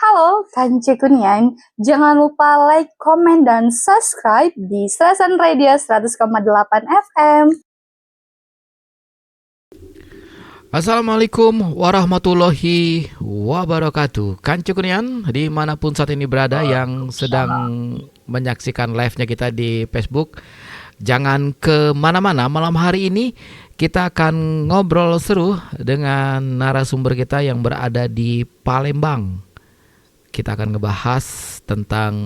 Halo, Kance Kunian. Jangan lupa like, komen, dan subscribe di Serasan Radio 100,8 FM. Assalamualaikum warahmatullahi wabarakatuh. Kance Kunian dimanapun saat ini berada yang sedang menyaksikan live-nya kita di Facebook, jangan kemana-mana. Malam hari ini kita akan ngobrol seru dengan narasumber kita yang berada di Palembang. Kita akan ngebahas tentang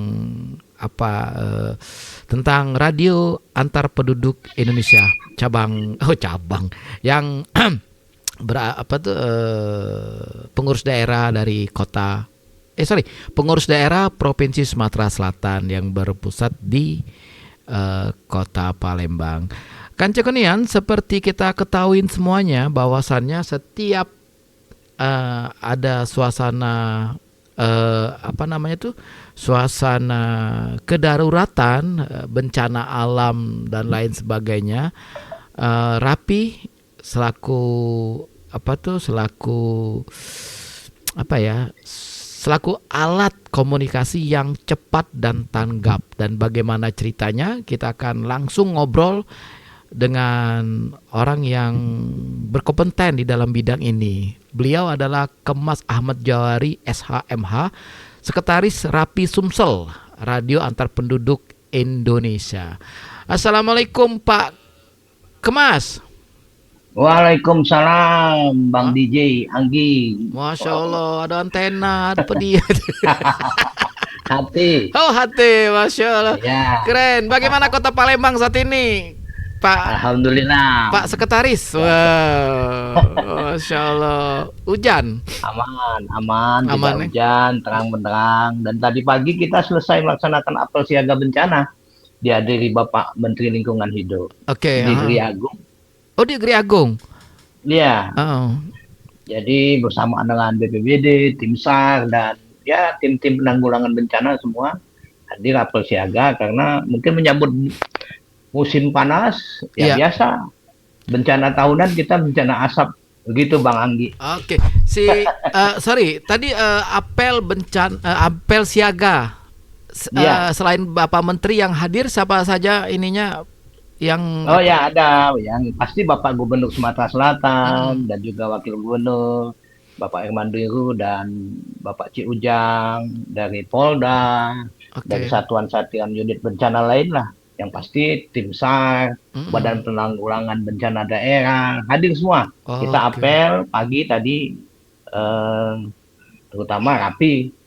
tentang radio antar penduduk Indonesia cabang yang pengurus daerah dari pengurus daerah Provinsi Sumatera Selatan yang berpusat di kota Palembang. Kance Kunian, seperti kita ketahui semuanya bahwasannya setiap ada suasana suasana kedaruratan, bencana alam dan lain sebagainya, Rapi selaku alat komunikasi yang cepat dan tanggap. Dan bagaimana ceritanya, kita akan langsung ngobrol dengan orang yang berkompeten di dalam bidang ini. Beliau adalah Kemas Ahmad Jawari SHMH, Sekretaris Rapi Sumsel, Radio Antar Penduduk Indonesia. Assalamualaikum Pak Kemas. Waalaikumsalam Bang DJ Anggi. Masya Allah, ada antena, ada dia. Hati. Oh, hati, Masya Allah. Ya. Keren. Bagaimana kota Palembang saat ini, Pak? Alhamdulillah. Pak Sekretaris. Wow. Masya Allah. Hujan? Aman, tidak hujan, terang-benderang. Dan tadi pagi kita selesai melaksanakan apel siaga bencana. Dihadiri Bapak Menteri Lingkungan Hidup. Oke. Di Geri Agung. Oh, di Geri Agung? Iya. Oh. Jadi bersamaan dengan BPBD, tim SAR, dan ya tim-tim penanggulangan bencana semua hadir apel siaga karena mungkin menyambut musim panas, biasa. Bencana tahunan kita bencana asap. Begitu Bang Anggi. Oke. Tadi apel siaga. Selain Bapak Menteri yang hadir, siapa saja ininya yang ada yang pasti Bapak Gubernur Sumatera Selatan dan juga Wakil Gubernur Bapak Irman Biru dan Bapak Ci Ujang dari Polda, dari satuan-satuan unit bencana lain lah. Yang pasti tim SAR, Badan Penanggulangan Bencana Daerah, hadir semua. Kita apel pagi tadi, terutama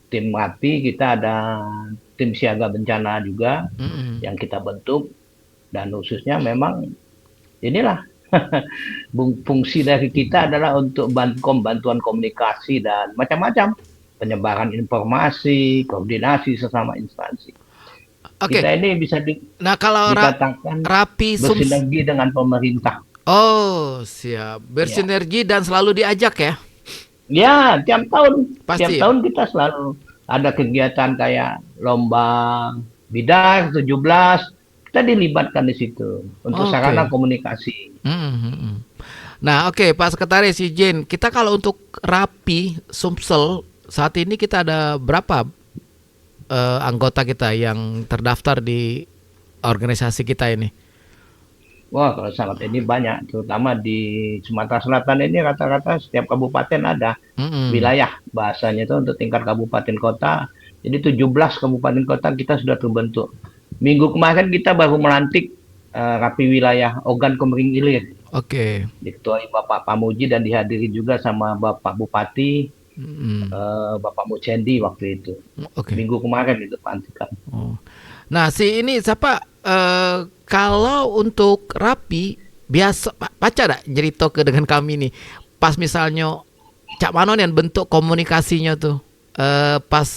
tim Rapi, kita ada tim siaga bencana juga yang kita bentuk. Dan khususnya memang inilah fungsi dari kita adalah untuk bantuan komunikasi dan macam-macam. Penyebaran informasi, koordinasi sesama instansi. Kita ini bisa dikatakan Rapi bersinergi dengan pemerintah. Oh, siap. Bersinergi dan selalu diajak ya? Ya, tiap tahun. Pasti. Tiap tahun kita selalu ada kegiatan kayak lomba bidar 17. Kita dilibatkan di situ untuk sarana komunikasi. Nah, Pak Sekretaris izin, kita kalau untuk Rapi Sumsel saat ini kita ada berapa anggota kita yang terdaftar di organisasi kita ini? Wah, kalau saat ini banyak, terutama di Sumatera Selatan ini rata-rata setiap kabupaten ada wilayah, bahasanya itu untuk tingkat kabupaten kota. Jadi 17 kabupaten kota kita sudah terbentuk. Minggu kemarin kita baru melantik Rapi Wilayah Ogan Komering Ilir. Diketuai Bapak Pamuji dan dihadiri juga sama Bapak Bupati, Bapak Mucendi waktu itu. Minggu kemarin itu pelantikan. Nah, siapa? Kalau untuk Rapi biasa baca dak cerita dengan kami nih. Pas misalnya Cak Manon yang bentuk komunikasinya tuh. Pas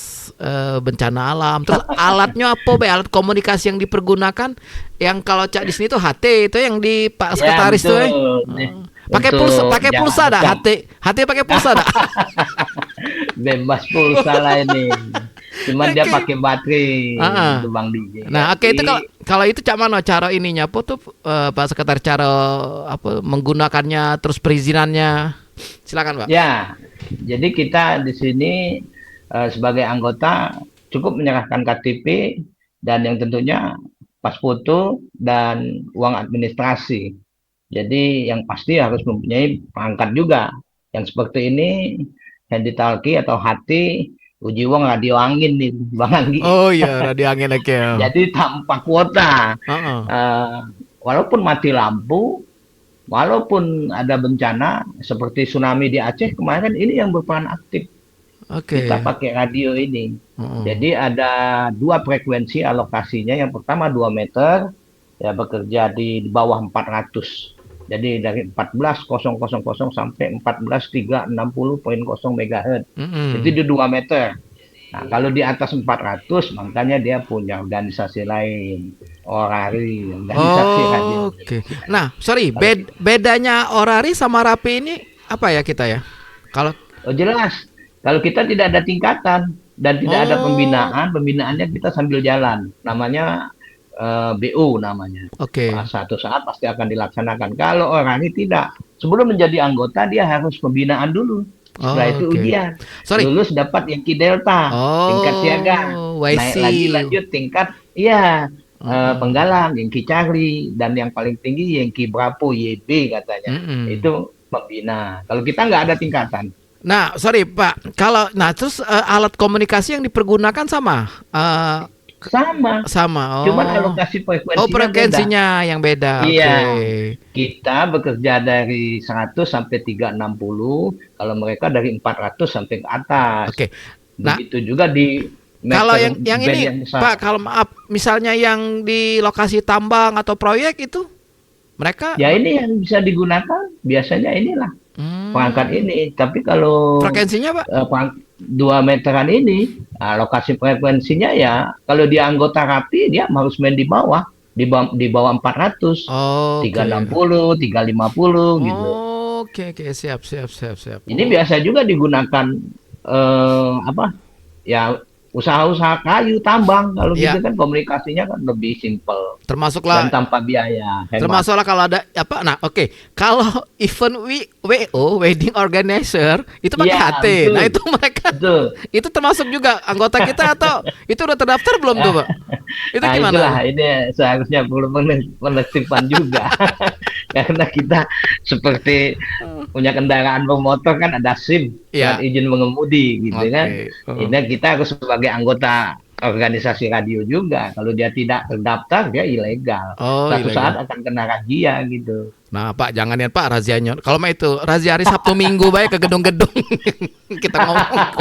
bencana alam, terus alatnya apa alat komunikasi yang dipergunakan, yang kalau Cak di sini tuh HT itu yang di Pak Sekretaris tuh pakai pulsa dah, HT pakai pulsa dah. Bebas pulsa lah ini, cuman dia pakai baterai itu Bang DJ. Nah, itu kalau itu Cak mana cara ininya apa tuh Pak Sekretaris, cara menggunakannya, terus perizinannya, silakan Pak. Ya, jadi kita di sini sebagai anggota cukup menyerahkan KTP dan yang tentunya pas foto dan uang administrasi. Jadi yang pasti harus mempunyai perangkat juga. Yang seperti ini, handy talkie atau HT, uji uang radio angin nih, Bang Anggi. Oh iya, radio angin oke. Jadi tanpa kuota. Heeh. Walaupun mati lampu, walaupun ada bencana seperti tsunami di Aceh kemarin, ini yang berperan aktif. Oke. Kita pakai radio ini. Heeh. Jadi ada 2 frekuensi alokasinya. Yang pertama 2 meter, ya bekerja di bawah 400. Jadi dari 14.000 sampai 14.360.0 MHz. Itu di 2 meter. Nah, kalau di atas 400, makanya dia punya organisasi lain. Orari, organisasi radio. Oke. Nah, sorry, bedanya Orari sama Rapi ini apa ya kita ya? Kalau Oh, jelas. Kalau kita tidak ada tingkatan dan tidak ada pembinaan, pembinaannya kita sambil jalan. Namanya BU namanya. oke. Satu saat pasti akan dilaksanakan. Kalau orang ini tidak, sebelum menjadi anggota dia harus pembinaan dulu. Setelah itu oke. ujian. Sorry. Lulus dapat Yankee Delta, tingkat siaga. I Naik see. lagi lanjut tingkat penggalang Yankee Charlie dan yang paling tinggi Yankee Bravo YB katanya. Itu pembina. Kalau kita nggak ada tingkatan. Nah, sorry Pak, kalau terus alat komunikasi yang dipergunakan sama? Sama. Cuman alokasi frekuensinya Oh, frekuensinya yang beda. Iya. Oke. Kita bekerja dari 100 sampai 360, kalau mereka dari 400 sampai ke atas. Oke. Nah, begitu juga di kalau meter yang band ini yang besar. Pak, kalau maaf, misalnya yang di lokasi tambang atau proyek itu mereka Ya ini yang bisa digunakan biasanya inilah perangkat ini. Tapi kalau frekuensinya Pak? 2 meteran ini, lokasi frekuensinya ya kalau dia anggota Rapi dia harus main di bawah 400, Oh, 360, 350 gitu. Oke, siap. Ini biasa juga digunakan ya usaha-usaha kayu tambang. Kalau Ya. gitu kan komunikasinya kan lebih simpel Termasuklah dan tanpa biaya. Hemat. termasuklah kalau ada apa? Nah, oke. Kalau event WO, wedding organizer, itu pakai Iya, HT. betul. Nah, itu mereka Betul. itu termasuk juga anggota kita atau itu udah terdaftar belum tuh, Pak? Itu Nah, gimana? itulah ini seharusnya perlu penertiban juga. Karena kita seperti punya kendaraan bermotor kan ada SIM Iya. dan izin mengemudi gitu kan. Oh. Ini kita harus sebagai anggota organisasi radio juga. Kalau dia tidak terdaftar dia ilegal. Oh, Suatu ilegal. saat akan kena razia gitu. Nah, Pak, jangan ya Pak razianya. Kalau mah itu razia hari Sabtu Minggu baik ke gedung-gedung. Kita ngomong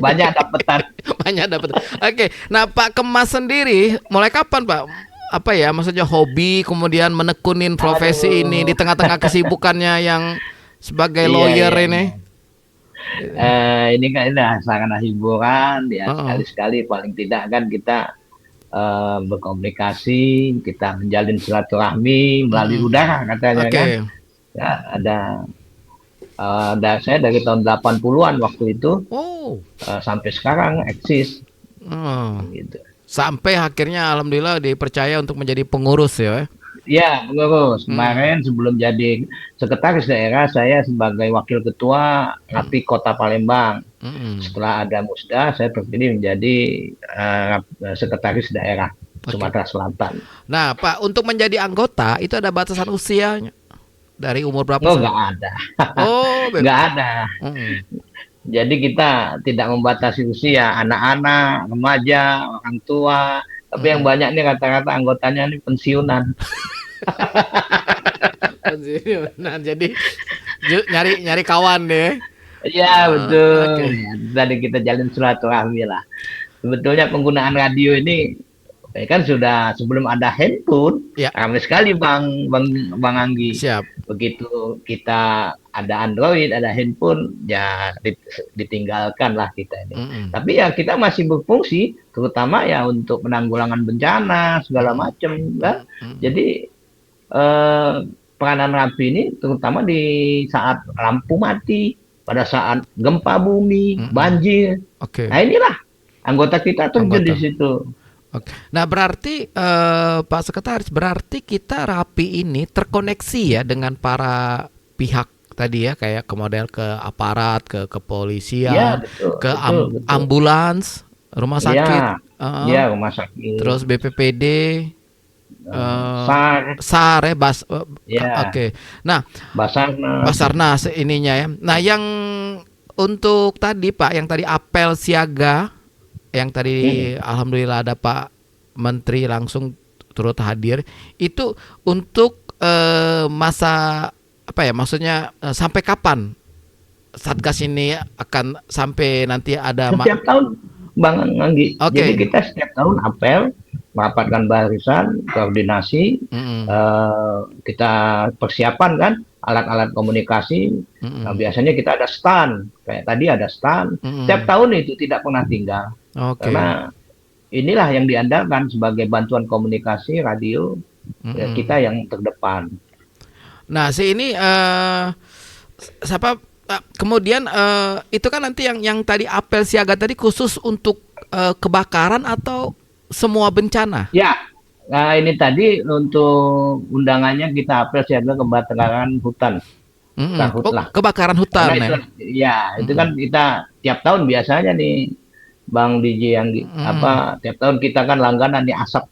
Banyak dapetan. banyak dapat. Oke. Nah, Pak Kemas sendiri mulai kapan, Pak? Apa ya, maksudnya hobi kemudian menekunin profesi ini di tengah-tengah kesibukannya yang sebagai Iya, lawyer iya. ini? Ini kan sarana hiburan ya, Oh. sekali-sekali paling tidak kan kita berkomunikasi, kita menjalin silaturahmi melalui udara katanya Oke. kan. Ya, saya dari tahun 80-an waktu itu Oh. sampai sekarang eksis Oh. gitu. Sampai akhirnya alhamdulillah dipercaya untuk menjadi pengurus ya. Ya, pengurus. Kemarin sebelum jadi sekretaris daerah, saya sebagai wakil ketua Rapi Kota Palembang. Setelah ada musda, saya terpilih menjadi sekretaris daerah Sumatera Selatan. Nah, Pak, untuk menjadi anggota itu ada batasan usianya. Dari umur berapa? Oh, nggak ada. Oh, Nggak ada. Mm. Jadi kita tidak membatasi usia, anak-anak, remaja, orang tua. Tapi yang banyak nih rata-rata anggotanya nih pensiunan. Nah, jadi nyari kawan deh. Iya, betul. oke. Tadi kita jalin silaturahmi lah. Sebetulnya penggunaan radio ini kan sudah sebelum ada handphone, Ya. ramai sekali Bang Anggi. Siap. Begitu kita ada Android, ada handphone, ya ditinggalkan lah kita ini. Tapi ya kita masih berfungsi, terutama ya untuk penanggulangan bencana segala macam, kan? Jadi peranan Rapi ini terutama di saat lampu mati, pada saat gempa bumi, banjir. Oke. Nah inilah anggota kita terjun di situ. Oke. Nah, berarti Pak Sekretaris, berarti kita Rapi ini terkoneksi ya dengan para pihak tadi ya, kayak ke model ke aparat, ke Iya, kepolisian, betul, ke betul, betul. ambulans, rumah sakit, Iya, heeh, iya rumah sakit, terus BPPD, eh SAR, SAR ya, ya, oke. Nah, Basarnas. Basarnas ininya ya. Nah, yang untuk tadi Pak, yang tadi apel siaga, yang tadi Mm. alhamdulillah ada Pak Menteri langsung turut hadir, itu untuk masa apa ya? Maksudnya sampai kapan Satgas ini akan sampai nanti ada Setiap tahun, Bang Anggi. Jadi Oke. kita setiap tahun apel, merapatkan barisan, koordinasi, Mm-mm. kita persiapan kan alat-alat komunikasi. Nah, Mm-mm. biasanya kita ada stand, kayak tadi ada stand. Setiap Mm-mm. tahun itu tidak pernah tinggal, Oke. karena inilah yang diandalkan sebagai bantuan komunikasi radio Mm-mm. kita yang terdepan. Nah, si ini siapa kemudian itu kan nanti yang tadi apel siaga tadi khusus untuk kebakaran atau semua bencana? Ya, nah ini tadi untuk undangannya kita apel siaga kebakaran hutan, Mm-mm. Oh, karhutlah. kebakaran Karena hutan itu, ya. ya itu Mm-mm. kan kita tiap tahun biasanya nih, Bang DJ yang Mm-mm. tiap tahun kita kan langganan nih asap.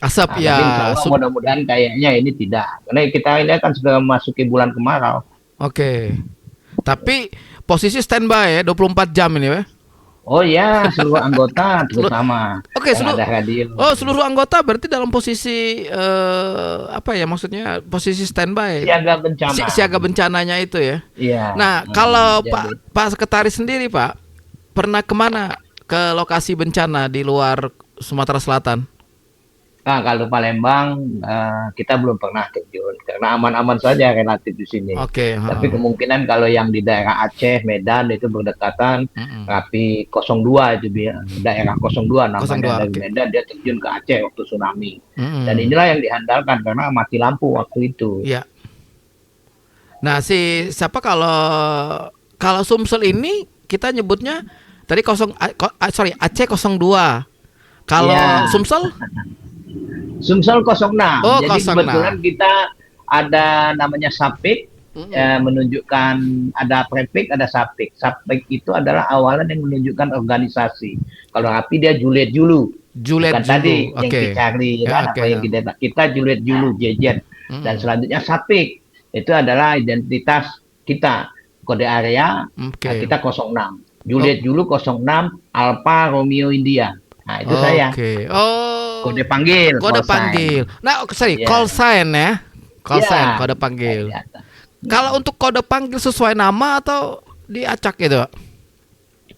Asap Nah, ya, tapi insya Allah mudah-mudahan kayaknya ini tidak, karena kita ini kan sudah memasuki bulan kemarau. oke. Tapi posisi standby ya 24 jam ini ya. Oh ya, seluruh anggota terutama Oke, yang ada radio. seluruh anggota berarti dalam posisi apa ya, maksudnya posisi standby, Siaga bencana. siaga bencananya itu ya. Iya. Nah, kalau Jadi Pak Sekretaris sendiri Pak pernah kemana ke lokasi bencana di luar Sumatera Selatan? kalau Palembang kita belum pernah terjun karena aman-aman saja relatif di sini. Oke, Tapi heeh. kemungkinan kalau yang di daerah Aceh, Medan itu berdekatan, Mm-mm. Rapi 02 itu daerah 02 namanya 02, dari oke. Medan dia terjun ke Aceh waktu tsunami. Dan Mm-mm. inilah yang diandalkan karena mati lampu waktu itu. Ya. Nah, si siapa kalau Sumsel ini kita nyebutnya tadi Aceh 02. Kalau Ya, Sumsel? Sumsel 06. Oh, Jadi kebetulan 06. kita ada namanya Sapik, Mm-mm. menunjukkan ada prefik, ada sapik. Sapik itu adalah awalan yang menunjukkan organisasi. Kalau Rapi dia Juliet Julu, Juliet bukan tadi Julu. yang Oke. dicari Ya, kan oke. apa yang kita Juliet Julu Jejet. Dan Mm-mm. selanjutnya Sapik itu adalah identitas kita, kode area. Nah, Oke. kita 06. Oh, Juliet Julu 06 Alpha Romeo India. Nah, itu saya. oke. Oh, Kode panggil, kode call sign. panggil. Nah, sorry, call Ya, sign ya. Call sign, ya. kode Kayak panggil. di atas. Kalau untuk kode panggil sesuai nama atau diacak gitu, Pak?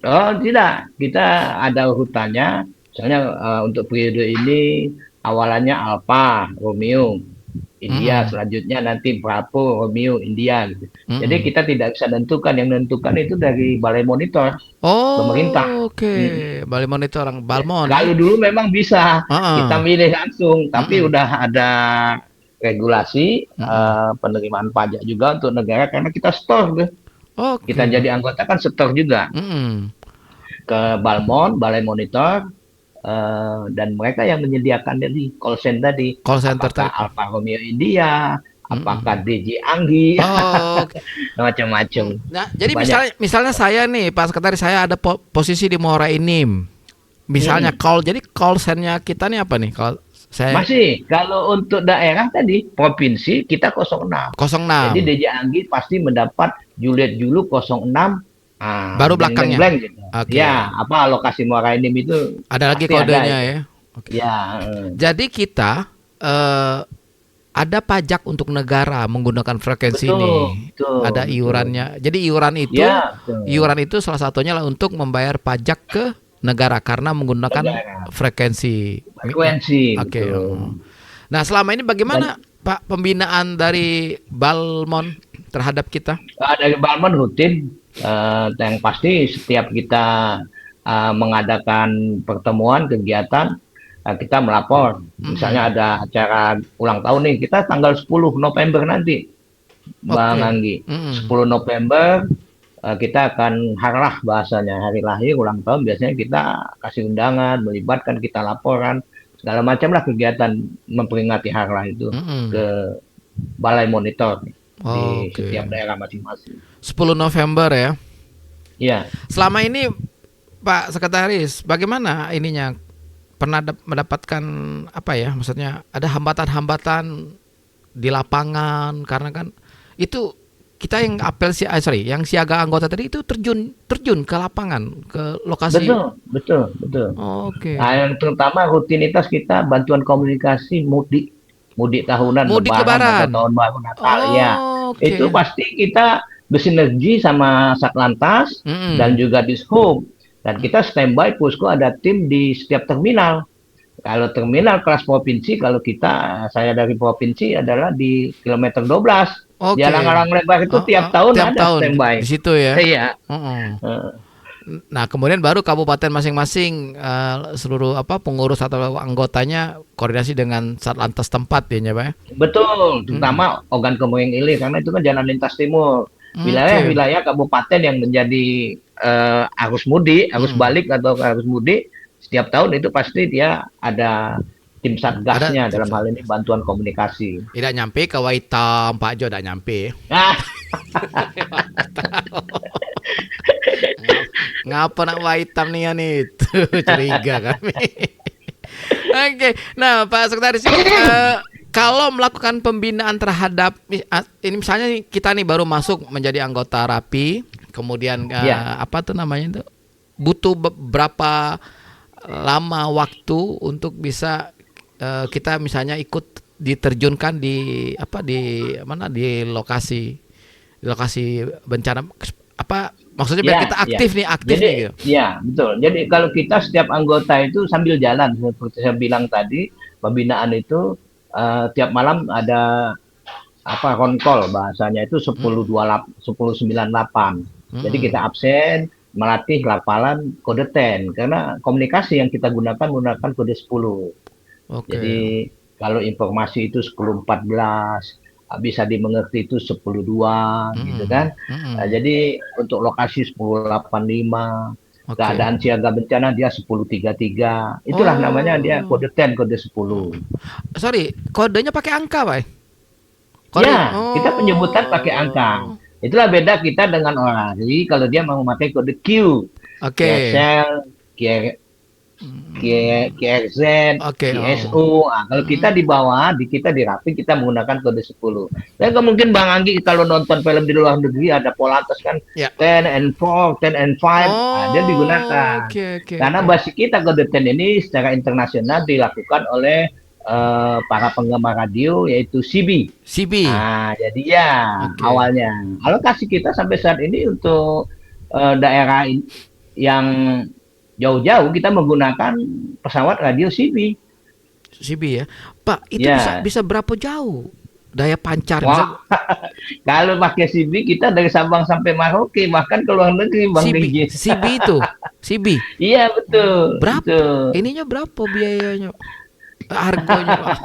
Oh, tidak. Kita ada urutannya. Misalnya untuk periode ini awalannya Alpha, Romeo, India. Mm-mm. Selanjutnya nanti Bravo, Romeo, India. Gitu. Jadi Mm-mm. kita tidak bisa tentukan. Yang menentukan itu dari Balai Monitor pemerintah. Oh, oke. Mm. Bali Monitor orang Ya, Balmon ya. kalau dulu memang bisa kita Heeh. milih langsung, tapi Mm-mm. udah ada regulasi Mm-mm. penerimaan pajak juga untuk negara karena kita store tuh. Kita Oke. jadi anggota kan store juga Mm-mm. ke Balmon, Balai Monitor, dan mereka yang menyediakan dari call center tadi, Call center apakah tadi. Alfa Romeo India, apakah Mm-mm. DJ Anggi, Oh, macam-macam. nah, jadi Banyak. misalnya saya nih, Pak Sekretaris, saya ada posisi di Muara Enim. Misalnya Mm. jadi call sign-nya kita nih apa nih? Kalau saya Masih, kalau untuk daerah tadi, provinsi kita 06. Jadi 06, DJ Anggi pasti mendapat Juliet Julu 06, baru belakangnya. blank-blank gitu. Ya, Oke. apa lokasi Muara Enim itu Ada lagi pasti ada kodenya itu. ya. Oke. Ya, Jadi kita ada pajak untuk negara menggunakan frekuensi betul, ini. betul, Ada betul. iurannya. Jadi Ya, betul. iuran itu salah satunya lah untuk membayar pajak ke negara karena menggunakan Negara. frekuensi. Frekuensi, Oke. betul. Nah, selama ini bagaimana Dan Pak pembinaan dari Balmon terhadap kita? dari Balmon rutin, yang pasti setiap kita mengadakan pertemuan kegiatan, kita melapor. Misalnya Mm-mm. ada acara ulang tahun nih, kita tanggal 10 November nanti, Bang Oke. Anggi. Mm-mm. 10 November kita akan harlah bahasanya, hari lahir, ulang tahun, biasanya kita kasih undangan, melibatkan, kita laporan, segala macam lah kegiatan memperingati harlah itu Mm-mm. ke Balai Monitor. di Oke. setiap daerah masing-masing. 10 November ya. Iya. Selama ini Pak Sekretaris, bagaimana ininya? Pernah mendapatkan apa ya? Maksudnya ada hambatan-hambatan di lapangan karena kan itu kita yang yang siaga anggota tadi itu terjun ke lapangan, ke lokasi. Betul. Oke. Nah, yang terutama rutinitas kita bantuan komunikasi mudik tahunan, Mudik Lebaran Lebaran. atau tahun baru Natal ya. Oke. Itu pasti kita bersinergi sama Satlantas Mm-mm. dan juga Dishub. Dan kita standby posko ada tim di setiap terminal. Kalau terminal kelas provinsi, kalau saya dari provinsi adalah di kilometer 12. Oke. Jalan Alang Lebar itu tiap tahun ada standby. di situ ya. Iya. Mm-mm. Eh, Nah, kemudian baru kabupaten masing-masing seluruh pengurus atau anggotanya koordinasi dengan Satlantas tempat ya, Pak ya. Betul, terutama Ogan Kemuning Ilir karena itu kan jalan lintas timur. Wilayah-wilayah kabupaten yang menjadi arus mudik, arus balik atau arus mudik setiap tahun itu pasti dia ada tim satgasnya dalam hal ini bantuan komunikasi. Tidak nyampe ke Waitam, Pak Jo tidak nyampe. Ah, Ngapa nak Waitam nih itu curiga kami. Oke, nah Pak Sekretaris ini kalau melakukan pembinaan terhadap ini misalnya kita nih baru masuk menjadi anggota Rapi, kemudian apa tuh namanya itu butuh berapa lama waktu untuk bisa kita misalnya ikut diterjunkan di lokasi bencana maksudnya biar kita aktif jadi, nih gitu. Ya, betul. Jadi kalau kita setiap anggota itu sambil jalan seperti saya bilang tadi, pembinaan itu tiap malam ada roncall bahasanya itu 10.98. Jadi kita absen melatih lapalan kode 10 karena komunikasi yang kita gunakan menggunakan kode 10. Oke. Jadi kalau informasi itu 10.14 bisa dimengerti itu 10.2 gitu kan. Nah, jadi untuk lokasi 10.85 keadaan siaga bencana dia 10.33. Itulah namanya dia kode 10, kode 10. Sorry, kodenya pakai angka, Pak? Kita penyebutan pakai angka. Itulah beda kita dengan orang. Jadi kalau dia mau memakai kode Q, QSL, QRZ, QSU. Kalau kita di bawah, kita di Rapi, kita menggunakan kode 10. Dan mungkin Bang Anggi kalau nonton film di luar negeri ada Polantas kan 10 and 4, 10 and 5, dia digunakan. Karena basis kita kode 10 ini secara internasional dilakukan oleh para penggemar radio yaitu CB. Nah, jadi awalnya alokasi kita sampai saat ini untuk daerah yang jauh-jauh kita menggunakan pesawat radio CB ya, Pak. Itu bisa berapa jauh daya pancar? Kalau pakai CB kita dari Sabang sampai Merauke bahkan ke luar negeri, Bang DJ. CB itu CB. Iya betul. Berapa? Betul. Ininya berapa biayanya? Harganya?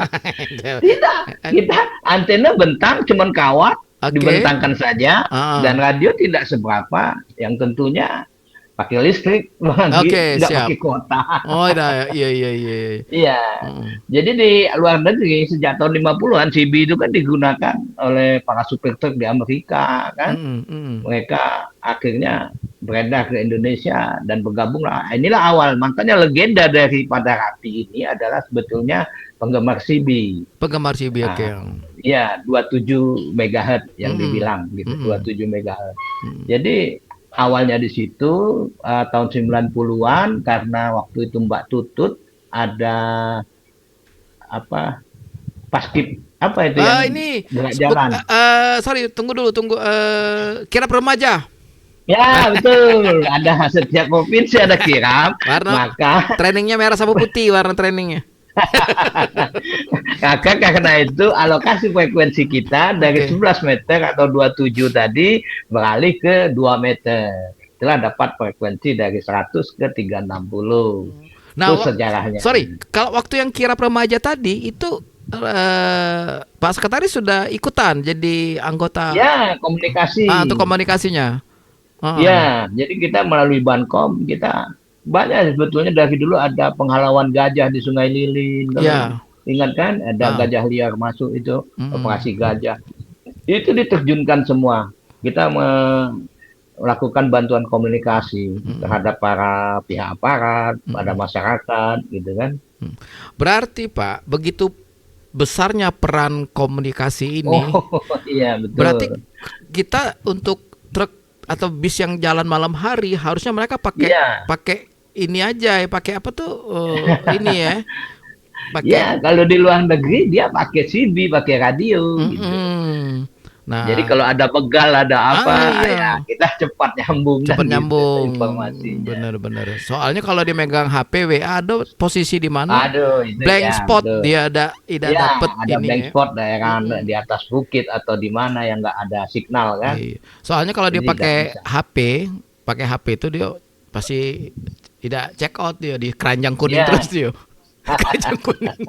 Kita antena bentang cuman kawat dibentangkan saja dan radio tidak seberapa, yang tentunya pakai listrik, tidak pakai kuota. Iya. Jadi di luar negeri sejak tahun 50-an CB itu kan digunakan oleh para supir truk di Amerika kan. Mereka akhirnya beredar ke Indonesia dan bergabung lah. Inilah awal, makanya legenda daripada Rapi ini adalah sebetulnya penggemar CB. Penggemar CB, oke. Iya, 27 MHz yang dibilang gitu, 27 MHz. Jadi awalnya di situ tahun 90-an karena waktu itu Mbak Tutut ada paskib itu yang ini jalan. Tunggu kirap remaja. Ya betul, ada setiap provinsi ada kirap. Maka trainingnya merah sama putih warna trainingnya. Maka karena itu alokasi frekuensi kita dari 11 meter atau 27 tadi beralih ke 2 meter. Itulah dapat frekuensi dari 100 ke 360. Nah, itu sejarahnya. Sorry, kalau waktu yang kirap remaja tadi itu Pak Sekretaris sudah ikutan jadi anggota? Ya, komunikasi. Untuk komunikasinya. Ya, jadi kita melalui Bankom kita banyak sebetulnya dari dulu ada penghalauan gajah di Sungai Lilin. Ingat kan ada gajah liar masuk itu, operasi gajah. Itu diterjunkan semua. Kita melakukan bantuan komunikasi terhadap para pihak aparat, pada masyarakat, gitu kan. Berarti Pak, begitu besarnya peran komunikasi ini, Iya betul. berarti kita untuk truk atau bis yang jalan malam hari harusnya mereka pakai Iya. pakai ini aja ya, pakai apa tuh ini ya, pakai. Ya, kalau di luar negeri dia pakai CB, pakai radio gitu. Mm-mm. Nah, Jadi kalau ada begal, ada apa, iya. ya kita cepat nyambung Cepat kan gitu nyambung, informasinya. bener-bener. Soalnya kalau dia megang HP WA ada posisi di mana, Aduh, itu blank ya, spot betul. dia tidak Ya, dapet ada ini blank ya. spot daerah di atas bukit atau di mana yang nggak ada signal kan. Iya. Soalnya kalau dia Jadi pakai nggak pakai HP itu dia pasti tidak check out dia di keranjang kuning Ya. terus dia. Keranjang kuning.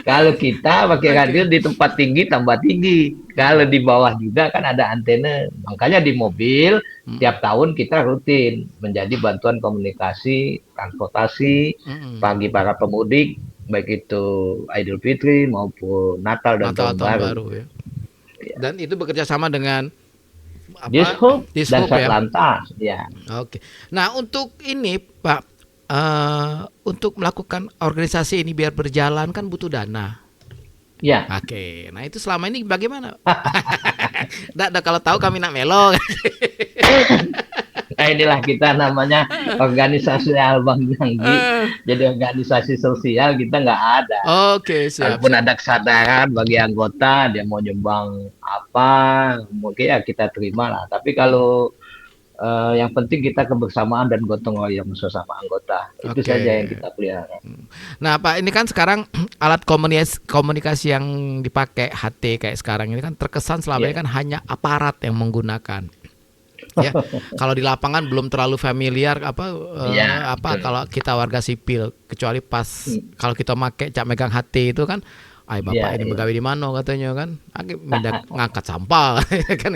Kalau kita pakai radio di tempat tinggi tambah tinggi. Kalau di bawah juga kan ada antena. Makanya di mobil tiap tahun kita rutin menjadi bantuan komunikasi, transportasi Mm-mm. bagi para pemudik, baik itu Idul Fitri maupun Natal dan Natal Tahun tahun Baru. baru ya. Dan itu bekerja sama dengan apa? Dishub dan Dishub ya. Satlantas, ya. Oke. Nah, untuk ini Pak, untuk melakukan organisasi ini biar berjalan kan butuh dana. Ya, Oke. Nah, itu selama ini bagaimana? Nggak, kalau tahu kami nak melo. nah inilah kita namanya organisasi Bang Janggi. Jadi organisasi sosial kita nggak ada. Oke, siap. Kalaupun ada kesadaran bagi anggota dia mau nyumbang apa, mungkin ya kita terima lah. Tapi kalau yang penting kita kebersamaan dan gotong royong sesama anggota. Itu Oke. saja yang kita pelihara. Nah, Pak, ini kan sekarang alat komunikasi yang dipakai HT kayak sekarang ini kan terkesan selama ini kan hanya aparat yang menggunakan. Ya, kalau di lapangan belum terlalu familiar Iya, apa betul. kalau kita warga sipil, kecuali pas kalau kita make cak megang HT itu kan, ay bapak Iya, ini iya. begawe di mana katanya kan, agi mindak ngangkat sampah kan,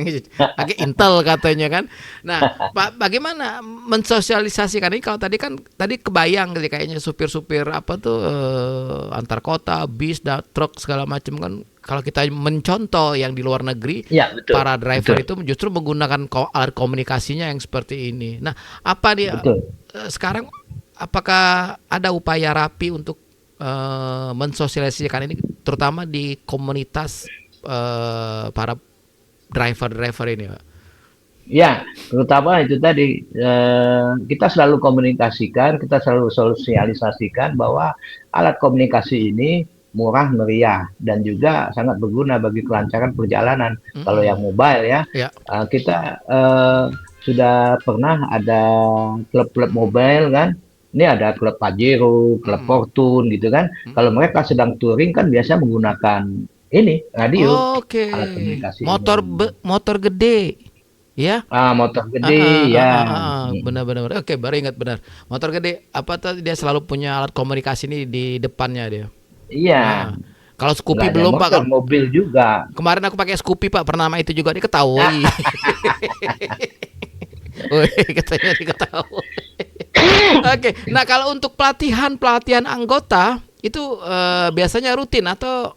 agi intel katanya kan. Nah, Pak, bagaimana mensosialisasikan ini? Kalau tadi kebayang gitu, kayaknya supir-supir apa tuh antar kota, bis, truk segala macam kan. Kalau kita mencontoh yang di luar negeri, Ya, betul. para driver Betul. itu justru menggunakan alat komunikasinya yang seperti ini. Nah, apa dia Betul. sekarang? Apakah ada upaya Rapi untuk mensosialisasikan ini, terutama di komunitas para driver-driver ini, Pak? Ya, terutama itu tadi kita selalu komunikasikan, kita selalu sosialisasikan bahwa alat komunikasi ini murah meriah dan juga sangat berguna bagi kelancaran perjalanan. Kalau yang mobile ya, Ya. kita sudah pernah ada klub-klub mobile kan. Ini ada klub Pajero, klub Fortune gitu kan. Kalau mereka sedang touring kan biasa menggunakan ini radio, Oke. alat komunikasi. Motor gede. Ya. Motor gede ya. Benar-benar. Oke, baru ingat benar. Motor gede apa tuh, dia selalu punya alat komunikasi ini di depannya dia. Iya. Kalau Scoopy Nggak ada belum, motor, Pak. mobil juga. Kemarin aku pakai Scoopy, Pak, bernama itu juga diketahui. Wih, katanya diketahui. Oke, nah kalau untuk pelatihan anggota itu biasanya rutin atau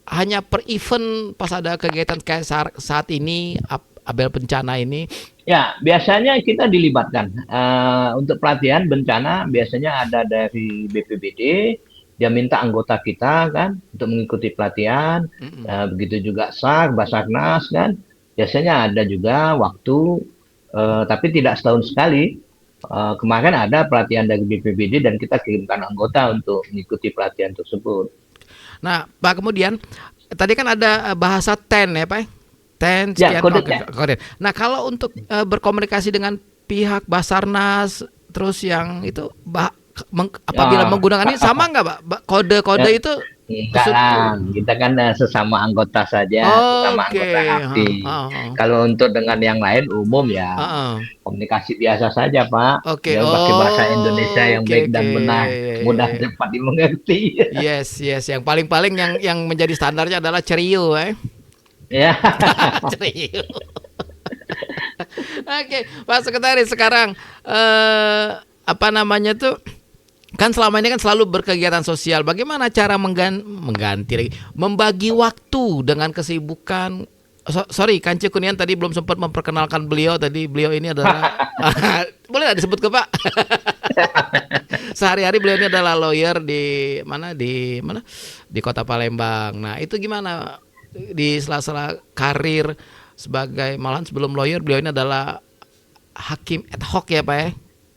hanya per event pas ada kegiatan kayak saat ini, Abel bencana ini? Ya, biasanya kita dilibatkan. Untuk pelatihan bencana biasanya ada dari BPBD, dia minta anggota kita kan untuk mengikuti pelatihan. Begitu juga SAR, Basarnas kan. Biasanya ada juga waktu, tapi tidak setahun sekali. Kemarin ada pelatihan dari BPBD dan kita kirimkan anggota untuk mengikuti pelatihan tersebut. Nah, Pak, kemudian tadi kan ada bahasa TEN ya, Pak? TEN, Ya, sekian, kode oke, TEN. kode. Nah, kalau untuk berkomunikasi dengan pihak Basarnas, terus yang itu apabila menggunakan ini sama nggak, Pak? Kode-kode Ya. itu? Enggak lah, kita kan sesama anggota saja, sesama Oke. anggota aktif. Kalau untuk dengan yang lain umum ya, komunikasi biasa saja, Pak. Oke. Ya, pakai bahasa Indonesia yang Oke, baik dan oke. benar, mudah Iya. dapat dimengerti. Yes. Yang paling yang menjadi standarnya adalah cerio, Ya, cerio. Oke, Pak Sekretaris, sekarang apa namanya tuh? Kan selama ini kan selalu berkegiatan sosial. Bagaimana cara membagi waktu dengan kesibukan sorry, Kanci Kunian tadi belum sempat memperkenalkan beliau. Tadi beliau ini adalah boleh nggak disebut ke Pak? Sehari-hari beliau ini adalah lawyer di mana di Kota Palembang. Nah itu gimana di sela-sela karir sebagai, malahan sebelum lawyer beliau ini adalah hakim ad hoc ya Pak ya?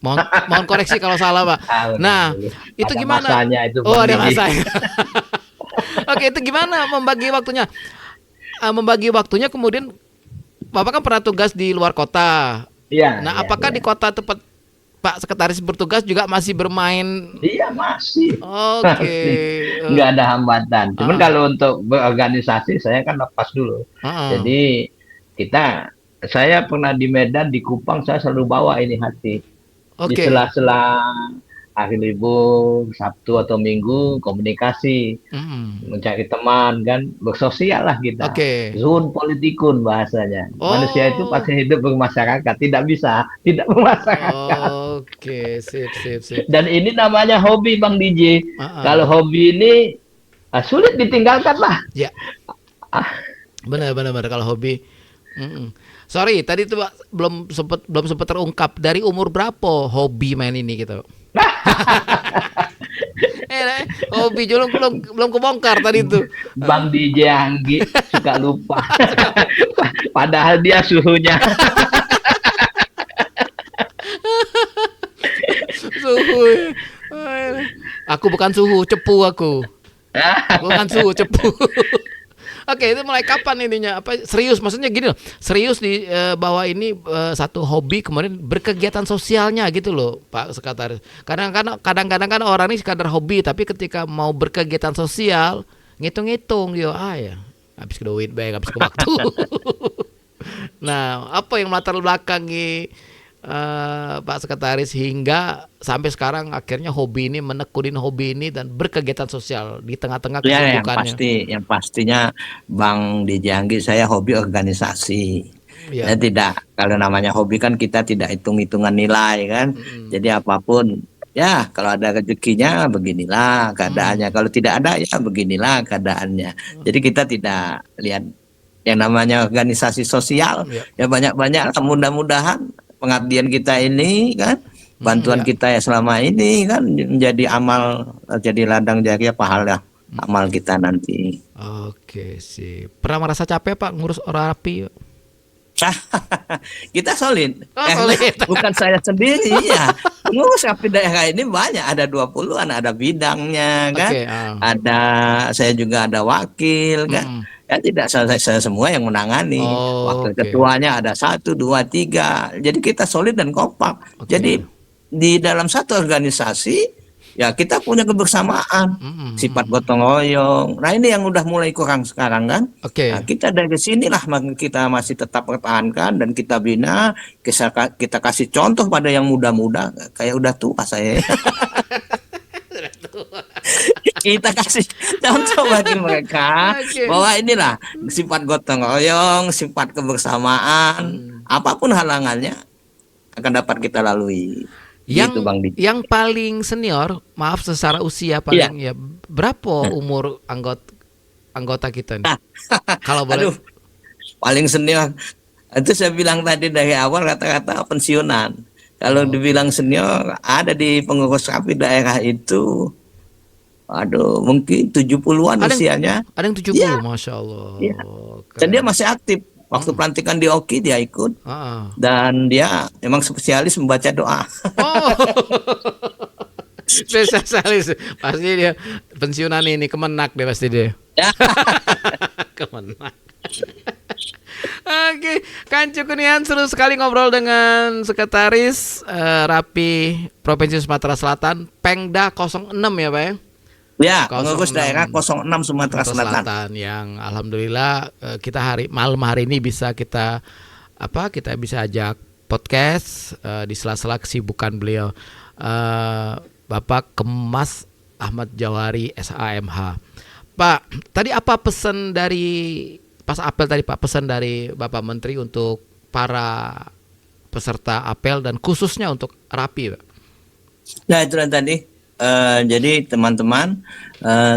Mohon koreksi kalau salah Pak. Nah itu ada gimana? masanya itu, Oh Bang ada Didi. masanya. Oke, itu gimana membagi waktunya? Membagi waktunya, kemudian Bapak kan pernah tugas di luar kota. Iya. Nah, iya, apakah iya. di kota tempat Pak Sekretaris bertugas juga masih bermain? Iya, masih. Oke. Nggak ada hambatan. Cuman Ah, kalau untuk berorganisasi saya kan lepas dulu. ah, Jadi saya pernah di Medan, di Kupang, saya selalu bawa ini hati. Di oke. sela-sela hari libur, Sabtu atau Minggu, komunikasi, Mm, mencari teman, kan, bersosial lah kita. oke. Zon politikun bahasanya. Manusia itu Oh, pasti hidup bermasyarakat, tidak bisa tidak bermasyarakat. oke. Sip, sip, sip. Dan ini namanya hobi, Bang DJ. Ah, Kalau ah. hobi ini sulit ditinggalkan lah. Ya, Ah, benar, benar, benar. Kalau hobi. Mm-mm. Sorry, tadi tuh Pak, belum sempat terungkap dari umur berapa hobi main ini gitu. Hobi belum kebongkar tadi tuh. Bang DJ Anggi suka lupa. Padahal dia suhunya. Suhu. Aku bukan suhu, cepu aku. Bukan suhu, cepu. Oke, itu mulai kapan ininya? Apa serius? Maksudnya gini loh, serius di bahwa ini satu hobi kemudian berkegiatan sosialnya gitu loh, Pak Sekretaris. Kadang-kadang kan orang ini sekadar hobi, tapi ketika mau berkegiatan sosial, ngitung-ngitung yo ya, habis ke duit baik, habis ke waktu. Nah, apa yang melatar belakangi Pak Sekretaris hingga sampai sekarang akhirnya hobi ini menekunin hobi ini dan berkegiatan sosial di tengah-tengah Ya, kesibukannya. yang pastinya Bang Dijanggi, saya hobi organisasi. Ya. Saya tidak, kalau namanya hobi kan kita tidak hitung-hitungan nilai kan. Mm-mm. Jadi apapun, ya kalau ada rezekinya beginilah keadaannya. Kalau tidak ada ya beginilah keadaannya. Jadi kita tidak lihat yang namanya organisasi sosial. Ya. Ya banyak-banyak lah, mudah-mudahan pengabdian kita ini kan, bantuan Ya. kita ya selama ini kan menjadi amal, jadi ladang jariah pahala amal kita nanti. Oke sih. Pernah merasa capek Pak ngurus orang rapi? Kita solid. Oh, Karena solid. bukan saya sendiri ya. Pengurus rapi daerah ini banyak, ada 20-an, ada bidangnya kan. Oke. Ada, saya juga ada wakil kan. Mm. Ya tidak saya semua yang menangani. Oh, Wakil oke. ketuanya ada 1, 2, 3. Jadi kita solid dan kompak. Oke. Jadi di dalam satu organisasi ya kita punya kebersamaan, Mm-mm. sifat gotong royong. Nah ini yang udah mulai kurang sekarang kan. Oke. Nah, kita dari sinilah kita masih tetap pertahankan dan kita bina, kita kasih contoh pada yang muda-muda, kayak udah tua saya. Kita kasih contoh bagi mereka Oke. bahwa inilah sifat gotong royong, sifat kebersamaan, apapun halangannya akan dapat kita lalui. Gitu, Bang Didi. Yang paling senior, maaf secara usia paling ya berapa umur anggota kita nih? Kalau boleh. Aduh, paling senior itu saya bilang tadi dari awal rata-rata pensiunan. Kalau dibilang senior ada di pengurus rapi daerah itu, aduh mungkin 70-an usianya. Ada yang 70, Iya. Masya Allah. Iya. Keren. Dan dia masih aktif. Waktu pelantikan di Oki dia ikut. Ah. Dan dia memang spesialis membaca doa. Oh. Spesialis. Pasti dia pensiunan ini Kemenak deh pasti dia. Kemenak. Oke, Kanci Kunian, seru sekali ngobrol dengan Sekretaris Rapi Provinsi Sumatera Selatan, Pengda 06 ya Pak ya? Ya, 06. pengurus daerah 06 Sumatera Selatan. Yang alhamdulillah kita malam hari ini bisa kita bisa ajak podcast di sela-sela kesibukan beliau, Bapak Kemas Ahmad Jawari SAMH. Pak, tadi apa pesan dari pas apel tadi Pak, pesan dari Bapak Menteri untuk para peserta apel dan khususnya untuk Rapi Pak? Nah itu tadi. Jadi teman-teman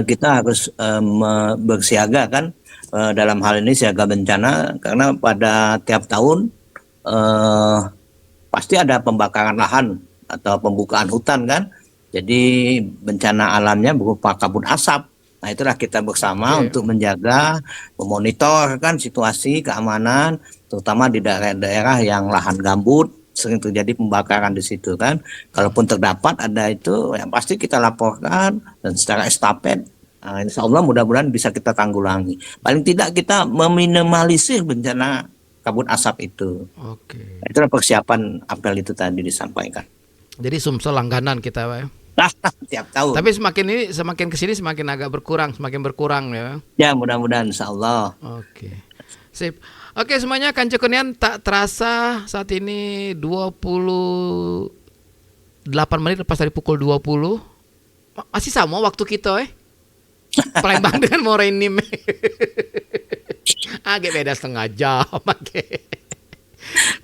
kita harus bersiaga kan, dalam hal ini siaga bencana, karena pada tiap tahun pasti ada pembakaran lahan atau pembukaan hutan kan. Jadi bencana alamnya berupa kabut asap. Nah, itulah kita bersama untuk menjaga, memonitor kan situasi keamanan, terutama di daerah-daerah yang lahan gambut, sering terjadi pembakaran di situ kan. Kalaupun terdapat ada itu, yang pasti kita laporkan dan secara estafet. Insya Allah mudah-mudahan bisa kita tanggulangi. Paling tidak kita meminimalisir bencana kabut asap itu. Oke. Itulah persiapan apel itu tadi disampaikan. Jadi Sumsel langganan kita, Pak. Tiap tahun. Tapi semakin kesini semakin agak semakin berkurang ya. Ya, mudah-mudahan insya Allah. Oke. Sip. Oke, semuanya Kanca Kurniawan, tak terasa saat ini 28 menit lepas dari pukul 20. Masih sama waktu kita Palembang dengan Morenim. Agak beda setengah jam. Oke.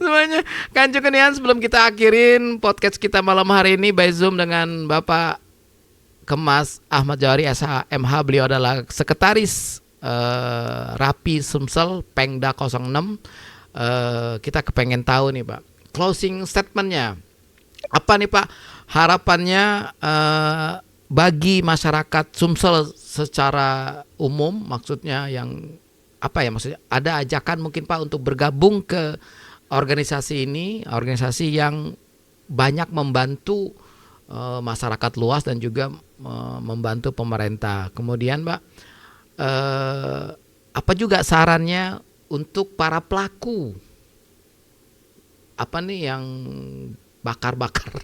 Semuanya Kanca Kurniawan, sebelum kita akhirin podcast kita malam hari ini by Zoom dengan Bapak Kemas Ahmad Jawari SHMH. Beliau adalah sekretaris Rapi Sumsel Pengda 06. Kita kepengen tahu nih Pak, closing statementnya apa nih Pak, harapannya bagi masyarakat Sumsel secara umum, maksudnya yang apa ya, maksudnya ada ajakan mungkin Pak untuk bergabung ke organisasi ini, organisasi yang banyak membantu masyarakat luas dan juga membantu pemerintah. Kemudian Pak, apa juga sarannya untuk para pelaku? Apa nih yang bakar-bakar,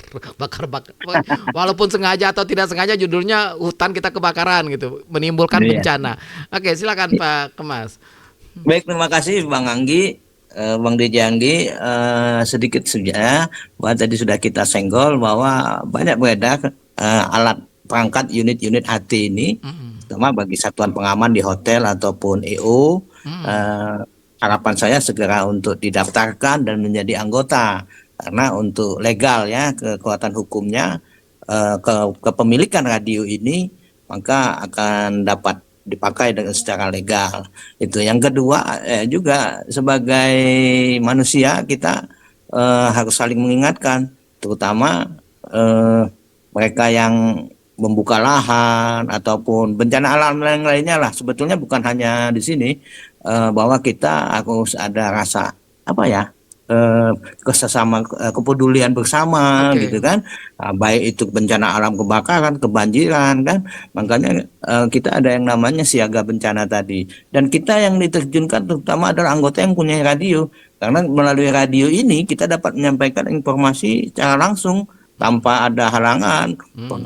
walaupun sengaja atau tidak sengaja, judulnya hutan kita kebakaran gitu, menimbulkan bencana. Oke, silakan Pak Kemas. Baik, terima kasih Bang Anggi. Bang DJ Anggi, sedikit saja bahwa tadi sudah kita senggol bahwa banyak beredar alat perangkat unit-unit HT ini, terutama bagi satuan pengaman di hotel ataupun EO. Harapan saya segera untuk didaftarkan dan menjadi anggota, karena untuk legal ya, kekuatan hukumnya, kepemilikan radio ini maka akan dapat dipakai dengan secara legal. Itu yang kedua, juga sebagai manusia kita harus saling mengingatkan, terutama mereka yang membuka lahan ataupun bencana alam yang lainnya lah. Sebetulnya bukan hanya di sini, bahwa kita harus ada rasa apa ya, kesesama, kepedulian bersama gitu kan. Baik itu bencana alam, kebakaran, kebanjiran kan. Makanya kita ada yang namanya siaga bencana tadi. Dan kita yang diterjunkan terutama adalah anggota yang punya radio. Karena melalui radio ini kita dapat menyampaikan informasi secara langsung tanpa ada halangan,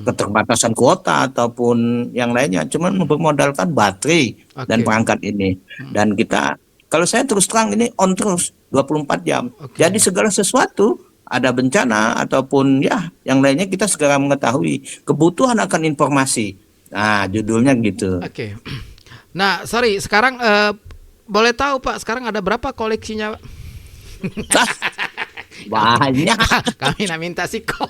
keterbatasan kuota ataupun yang lainnya. Cuman bermodalkan baterai dan perangkat ini. Dan kita, kalau saya terus terang ini on terus 24 jam. Jadi segala sesuatu, ada bencana ataupun ya yang lainnya, kita segera mengetahui. Kebutuhan akan informasi. Nah, judulnya gitu. Oke. Nah, sorry, sekarang boleh tahu Pak, sekarang ada berapa koleksinya Pak? Banyak. Kami nak minta siko.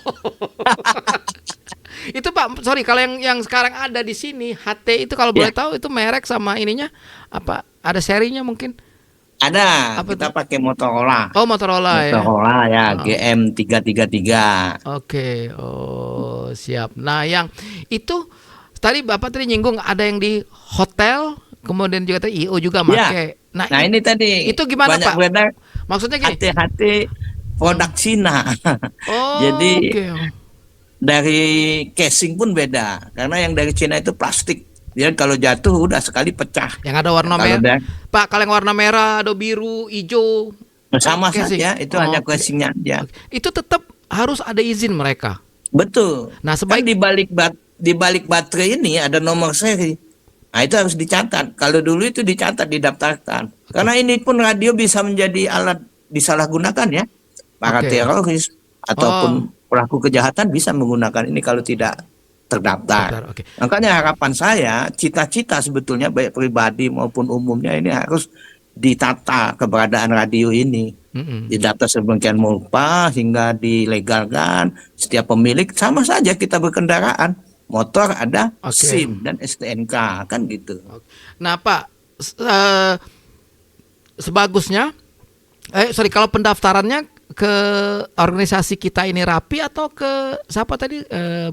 Itu Pak, sorry, kalau yang sekarang ada di sini HT itu, kalau boleh tahu itu merek sama ininya apa? Ada serinya mungkin? Ada, apa kita itu? pakai Motorola. Oh, Motorola ya, GM333. Oke, oh siap. Nah, yang itu tadi Bapak tadi nyinggung ada yang di hotel, kemudian juga tadi IO juga pakai. Nah, ini tadi itu gimana Pak? Beredar, maksudnya gini? hati-hati produk Cina. Oh, jadi dari casing pun beda, karena yang dari Cina itu plastik. Dia kalau jatuh udah sekali pecah. Yang ada warna merah. Pak, kalau yang warna merah, ada biru, hijau, sama saja, itu hanya casingnya aja. Itu tetap harus ada izin mereka. Betul. Nah, sebaik di balik baterai ini ada nomor seri. Nah, itu harus dicatat. Kalau dulu itu dicatat, didaftarkan. Karena ini pun radio bisa menjadi alat disalahgunakan ya. Para teroris ataupun pelaku kejahatan bisa menggunakan ini kalau tidak terdaftar. Makanya harapan saya, cita-cita sebetulnya baik pribadi maupun umumnya ini harus ditata keberadaan radio ini. Didata sedemikian rupa hingga dilegalkan. Setiap pemilik sama saja kita berkendaraan, motor ada SIM dan STNK kan gitu. Nah Pak, sebagusnya kalau pendaftarannya ke organisasi kita ini Rapi atau ke siapa tadi,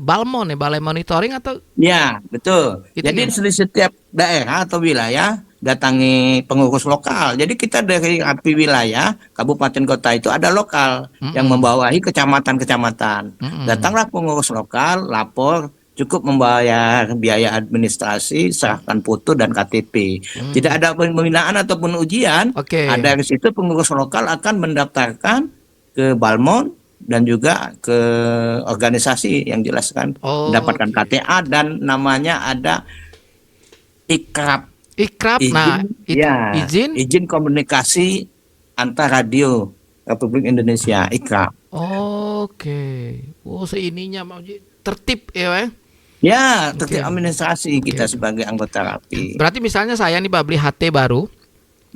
Balmon ya, Balai Monitoring atau? Ya, betul. Itu Jadi gimana? di setiap daerah atau wilayah datangi pengurus lokal. Jadi kita dari Rapi wilayah, kabupaten kota itu ada lokal yang membawahi kecamatan-kecamatan. Datanglah pengurus lokal, lapor, cukup membayar biaya administrasi, serahkan foto dan KTP. Tidak ada pembinaan ataupun ujian. Oke. Ada di situ pengurus lokal akan mendaftarkan ke Balmon dan juga ke organisasi yang jelaskan mendapatkan Oke. KTA dan namanya ada Ikrab. Ikrab, nah itu Ya, izin. izin komunikasi antar radio Republik Indonesia, Ikrab. Oke. Seininya mau tertib ya, Pak? Ya, Oke. terkait administrasi kita Oke. sebagai anggota Rapi. Berarti misalnya saya nih Pak beli HT baru,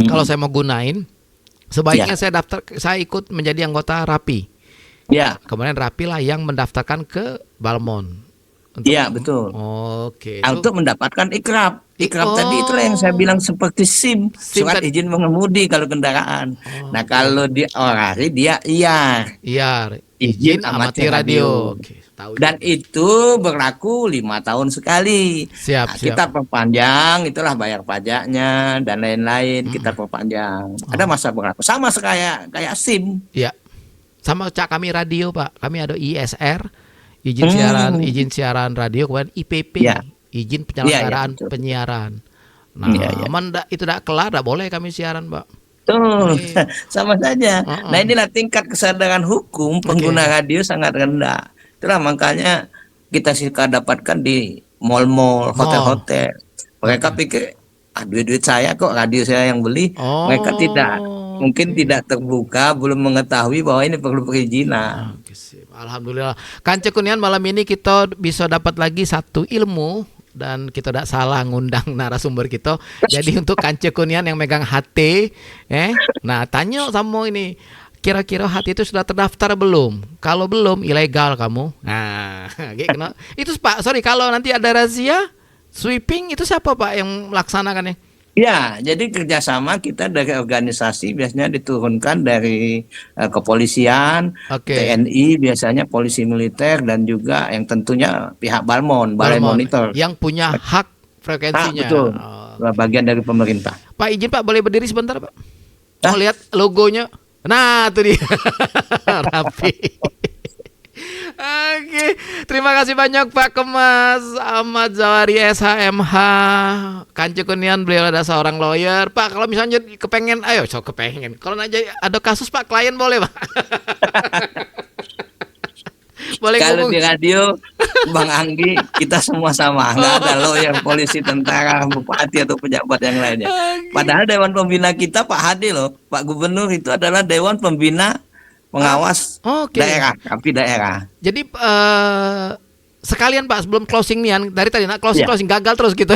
kalau saya mau gunain, sebaiknya saya ikut menjadi anggota Rapi. Ya, Kemudian Rapi lah yang mendaftarkan ke Balmon. ya betul. Oke. Untuk mendapatkan ikrab. Ikrab tadi itulah yang saya bilang seperti SIM, SIM surat tadi. izin mengemudi kalau kendaraan. Nah, kalau di orari dia IAR, Iya, izin izin amati amati radio. radio. Oke, tahu. Dan itu berlaku 5 tahun sekali. Siap, Nah, siap. kita perpanjang, itulah bayar pajaknya dan lain-lain, kita perpanjang. Ada masa berlaku. Sama kayak SIM. Iya. Sama Cak kami radio, Pak. Kami ada ISR, izin siaran radio, kemudian IPP, Ya. izin penyelenggaraan betul. penyiaran. Nah, Iya, iya. itu tidak kelar, tidak boleh kami siaran, Pak. Tuh, Oke. sama saja. Nah, inilah tingkat kesadaran hukum pengguna radio sangat rendah. Itulah makanya kita suka dapatkan di mall-mall, hotel-hotel. Mereka pikir, duit-duit saya kok, radio saya yang beli. Mereka mungkin tidak terbuka, belum mengetahui bahwa ini perlu perizinan. Oke, sip. Alhamdulillah. Kance Kunian, malam ini kita bisa dapat lagi satu ilmu dan kita tidak salah ngundang narasumber kita. Jadi untuk Kance Kunian yang megang HT, nah tanya sama ini, kira-kira HT itu sudah terdaftar belum? Kalau belum, ilegal kamu. Nah, gitu. Itu Pak, sorry kalau nanti ada razia sweeping itu siapa Pak yang melaksanakannya? Ya, jadi kerjasama kita dari organisasi biasanya diturunkan dari kepolisian, Oke. TNI, biasanya polisi militer dan juga yang tentunya pihak Balmon, Balai Balmon, Monitor. yang punya hak frekuensinya. Betul. Oh. Bagian dari pemerintah. Pak izin Pak, boleh berdiri sebentar Pak? Hah? Mau lihat logonya? Nah, itu dia. Rapi. Oke, terima kasih banyak Pak Kemas Ahmad Zawari SHMH Kance Kunian, beliau ada seorang lawyer. Pak, kalau misalnya kepengen, kepengen. Kalau ada kasus Pak, klien boleh Pak? Boleh Kalau ngomong. di radio, Bang Anggi, kita semua sama. Nggak ada lawyer, polisi, tentara, bupati atau pejabat yang lainnya. Padahal Dewan Pembina kita Pak Hadi loh, Pak Gubernur itu adalah Dewan Pembina Pengawas daerah, Rapi daerah. Jadi sekalian Pak sebelum closing nih, dari tadi closing gagal terus gitu.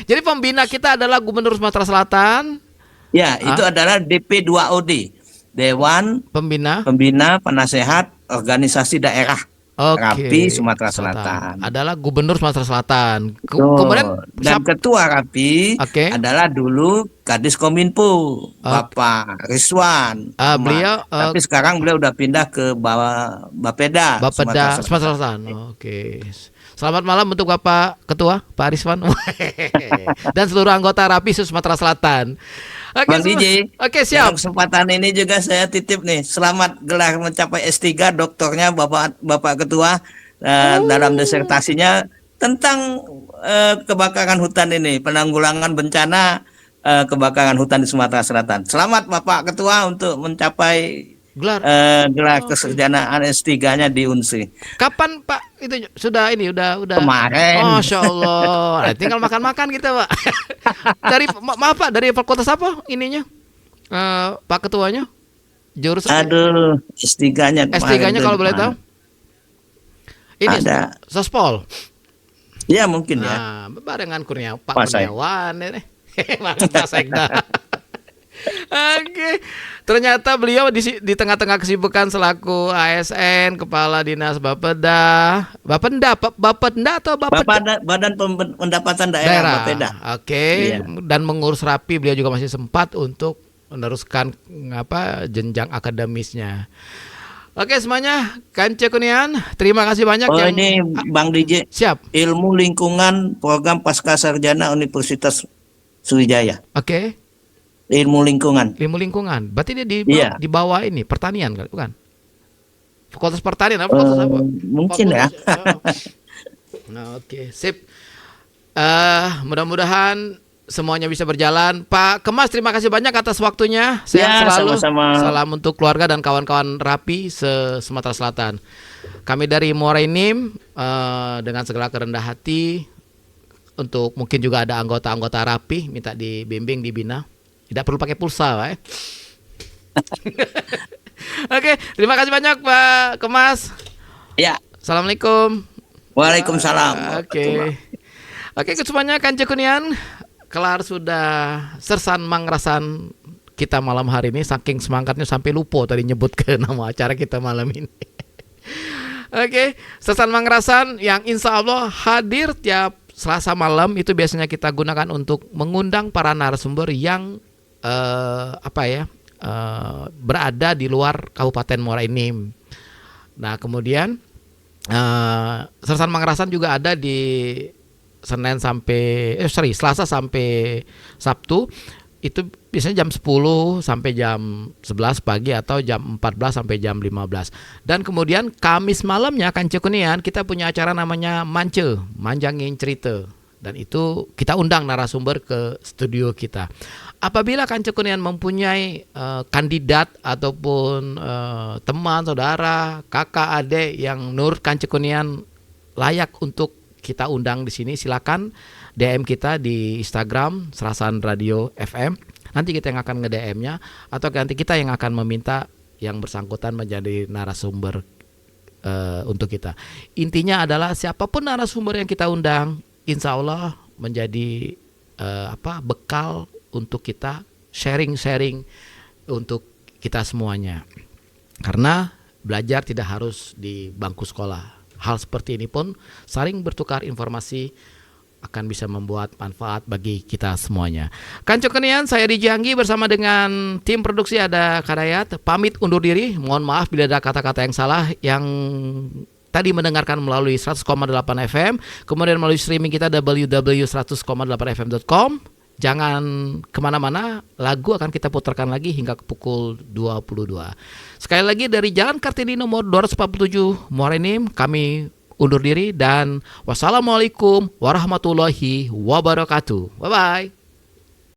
Jadi pembina kita adalah Gubernur Sumatera Selatan. Ya, itu adalah DP2OD, Dewan Pembina Penasehat Organisasi Daerah Rapi Sumatera Selatan. Adalah Gubernur Sumatera Selatan. Kemudian dan ketua Rapi adalah dulu Kadis Kominfo, Bapak Rizwan. Beliau tapi sekarang beliau udah pindah ke Bapeda Sumatera Selatan. Oke. Selamat malam untuk Bapak Ketua, Pak Rizwan. Dan seluruh anggota Rapi Sumatera Selatan. Oke, Bang DJ. Oke, siap. Dalam kesempatan ini juga saya titip nih, selamat gelar mencapai S3 doktornya Bapak Ketua dalam disertasinya tentang kebakaran hutan ini, penanggulangan bencana kebakaran hutan di Sumatera Selatan. Selamat Bapak Ketua untuk mencapai gelar kesarjanaan S3-nya di UNSI. Kapan Pak itu sudah kemarin? Masya Allah. Nah, tinggal makan-makan kita Pak. Maaf Pak, dari fakultas apa ininya? Pak Ketuanya? Jurusan? S3-nya. S3-nya kalau boleh tahu? Ini ada Sospol. Ya mungkin ya. Barengan Pak Kurniawan ini. Pak Sekda. Oke. Ternyata beliau di tengah-tengah kesibukan selaku ASN, Kepala Dinas Bapeda atau Badan Pendapatan Daerah Bapeda. Oke. Iya. Dan mengurus rapi beliau juga masih sempat untuk meneruskan jenjang akademisnya. Oke semuanya, Kanca Kunian, terima kasih banyak. Ini Bang DJ. Siap. Ilmu Lingkungan Program Pasca Sarjana Universitas Sriwijaya. Oke. Ilmu lingkungan. Berarti dia Iya. di bawah ini pertanian kan, bukan? Fakultas Pertanian apa? Fakultas apa? Mungkin ya. Nah, oke, sip. Mudah-mudahan semuanya bisa berjalan. Pak Kemas, terima kasih banyak atas waktunya. Sehat selalu. Sama-sama. Salam untuk keluarga dan kawan-kawan Rapi se-Sumatera Selatan. Kami dari Muara Enim dengan segala kerendah hati untuk mungkin juga ada anggota-anggota Rapi minta dibimbing, dibina. Tidak perlu pakai pulsa, Pak. Oke, terima kasih banyak Pak Kemas. Ya. Assalamualaikum. Waalaikumsalam. Oke, semuanya Kanca Kunian. Kelar sudah sersan mangrasan kita malam hari ini. Saking semangatnya sampai lupa tadi nyebut ke nama acara kita malam ini. Oke, sersan mangrasan yang insya Allah hadir tiap Selasa malam itu biasanya kita gunakan untuk mengundang para narasumber yang berada di luar Kabupaten Muara Enim. Nah kemudian sersan mangrasan juga ada di Selasa sampai Sabtu. Itu biasanya jam 10 sampai jam 11 pagi atau jam 14 sampai jam 15. Dan kemudian Kamis malamnya Kanca Kunian kita punya acara namanya Manjangin Cerita. Dan itu kita undang narasumber ke studio kita. Apabila Kanca Kunian mempunyai kandidat ataupun teman, saudara, kakak, adik yang menurut Kanca Kunian layak untuk kita undang di sini, silakan DM kita di Instagram Serasan Radio FM. Nanti kita yang akan nge-DM-nya atau nanti kita yang akan meminta yang bersangkutan menjadi narasumber untuk kita. Intinya adalah siapapun narasumber yang kita undang, insya Allah menjadi bekal untuk kita sharing untuk kita semuanya. Karena belajar tidak harus di bangku sekolah. Hal seperti ini pun saling bertukar informasi akan bisa membuat manfaat bagi kita semuanya. Kanca Kunian, saya Dijanggi bersama dengan tim produksi ada Kadayat. Pamit undur diri. Mohon maaf bila ada kata-kata yang salah yang tadi mendengarkan melalui 100,8 FM, kemudian melalui streaming kita www.100,8fm.com. Jangan kemana-mana, lagu akan kita putarkan lagi hingga ke pukul 22. Sekali lagi dari Jalan Kartini nomor 247 Muara Enim, kami undur diri dan wassalamualaikum warahmatullahi wabarakatuh. Bye-bye.